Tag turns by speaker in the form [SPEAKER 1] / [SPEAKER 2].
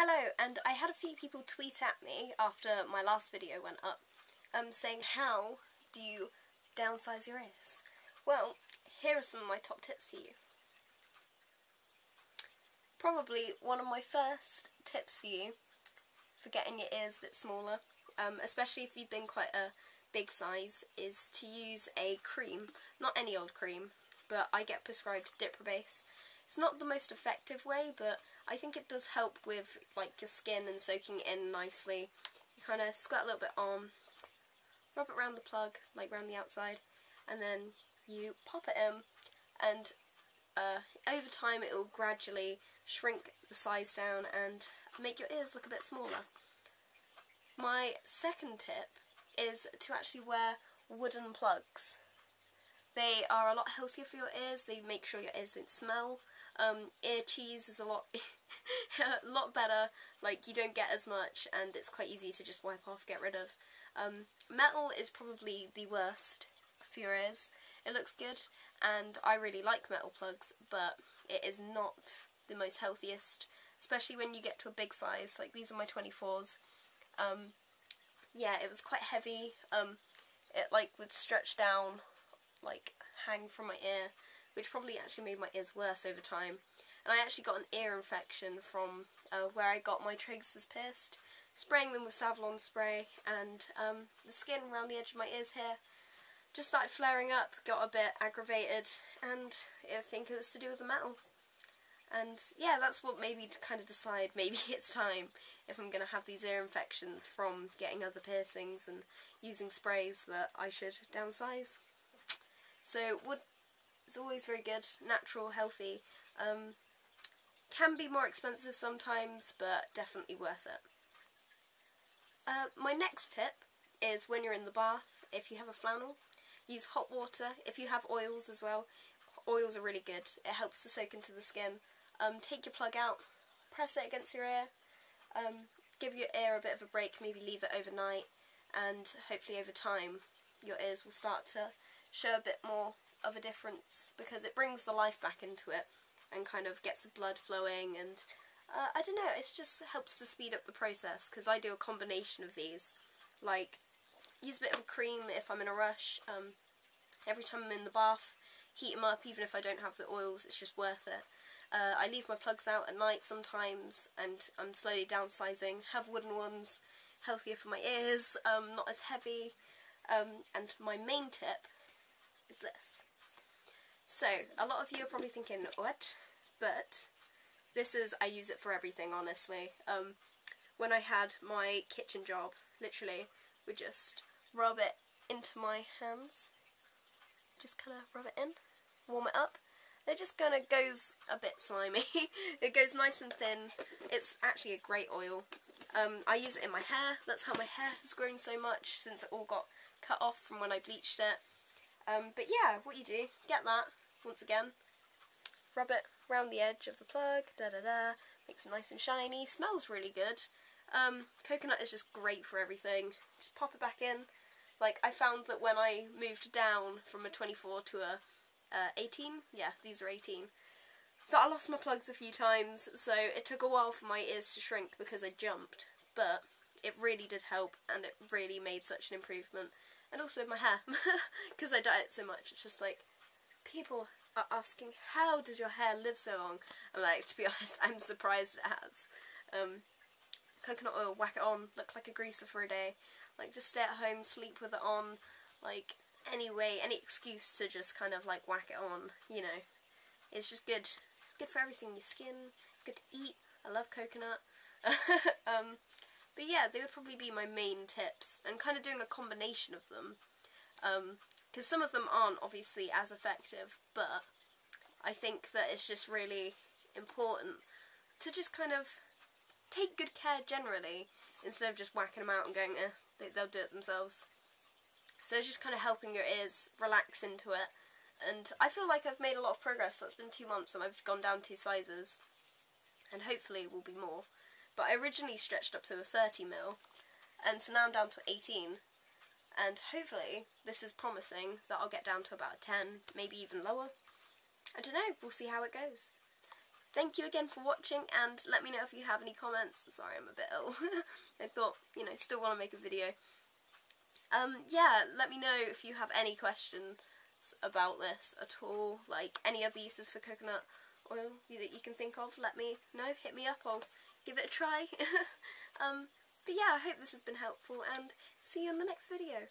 [SPEAKER 1] Hello, and I had a few people tweet at me after my last video went up, saying how do you downsize your ears? Well, here are some of my top tips for you. Probably one of my first tips for you for getting your ears a bit smaller, especially if you've been quite a big size, is to use a cream. Not any old cream, but I get prescribed Diprobase. It's not the most effective way, but I think it does help with like your skin and soaking it in nicely. You kind of squirt a little bit on, rub it around the plug, like around the outside, and then you pop it in, and over time it will gradually shrink the size down and make your ears look a bit smaller. My second tip is to actually wear wooden plugs. They are a lot healthier for your ears. They make sure your ears don't smell. Ear cheese is a lot better. Like, you don't get as much, and it's quite easy to just wipe off, get rid of. Metal is probably the worst for your ears. It looks good, and I really like metal plugs, but it is not the most healthiest, especially when you get to a big size. Like, these are my 24s. Yeah, it was quite heavy. It like would stretch down, like hang from my ear, which probably actually made my ears worse over time. And I actually got an ear infection from where I got my tragus pierced, spraying them with Savlon spray, and the skin around the edge of my ears here just started flaring up, got a bit aggravated, and I think it was to do with the metal. And yeah, that's what made me to kind of decide maybe it's time, if I'm going to have these ear infections from getting other piercings and using sprays, that I should downsize. So wood is always very good, natural, healthy. Can be more expensive sometimes, but definitely worth it. My next tip is when you're in the bath, if you have a flannel, use hot water. If you have oils as well, oils are really good. It helps to soak into the skin. Take your plug out, press it against your ear, give your ear a bit of a break, maybe leave it overnight, and hopefully over time your ears will start to show a bit more of a difference, because it brings the life back into it and kind of gets the blood flowing, and I don't know, it just helps to speed up the process, because I do a combination of these. Like, use a bit of a cream if I'm in a rush. Every time I'm in the bath, heat them up, even if I don't have the oils, it's just worth it. I leave my plugs out at night sometimes, and I'm slowly downsizing. Have wooden ones, healthier for my ears, not as heavy. And my main tip is this. So, a lot of you are probably thinking, what? But this is, I use it for everything, honestly. When I had my kitchen job, literally, would just rub it into my hands. Just kind of rub it in, warm it up. It just kind of goes a bit slimy. It goes nice and thin. It's actually a great oil. I use it in my hair. That's how my hair has grown so much, since it all got cut off from when I bleached it. But yeah, what you do, get that, once again, rub it around the edge of the plug, makes it nice and shiny, smells really good. Coconut is just great for everything. Just pop it back in. Like, I found that when I moved down from a 24 to a 18, yeah, these are 18, that I lost my plugs a few times, so it took a while for my ears to shrink because I jumped, but it really did help, and it really made such an improvement. And also my hair, because I dye it so much. It's just like, people are asking, how does your hair live so long? I'm like, to be honest, I'm surprised it has. Coconut oil, whack it on, look like a greaser for a day. Like, just stay at home, sleep with it on, like, anyway, any excuse to just kind of like whack it on, you know. It's just good. It's good for everything, your skin, it's good to eat. I love coconut. But yeah, they would probably be my main tips, and kind of doing a combination of them, because some of them aren't obviously as effective, but I think that it's just really important to just kind of take good care generally, instead of just whacking them out and going, they'll do it themselves. So it's just kind of helping your ears relax into it, and I feel like I've made a lot of progress. That's been 2 months, and I've gone down 2 sizes, and hopefully will be more. But I originally stretched up to a 30mm, and so now I'm down to 18, and hopefully this is promising that I'll get down to about a 10, maybe even lower. I don't know, we'll see how it goes. thank you again for watching, and let me know if you have any comments. Sorry, I'm a bit ill. I thought, you know, still want to make a video. Yeah, let me know if you have any questions about this at all, like any other uses for coconut oil that you can think of. Let me know, hit me up, I'll give it a try. But yeah, I hope this has been helpful, and see you in the next video.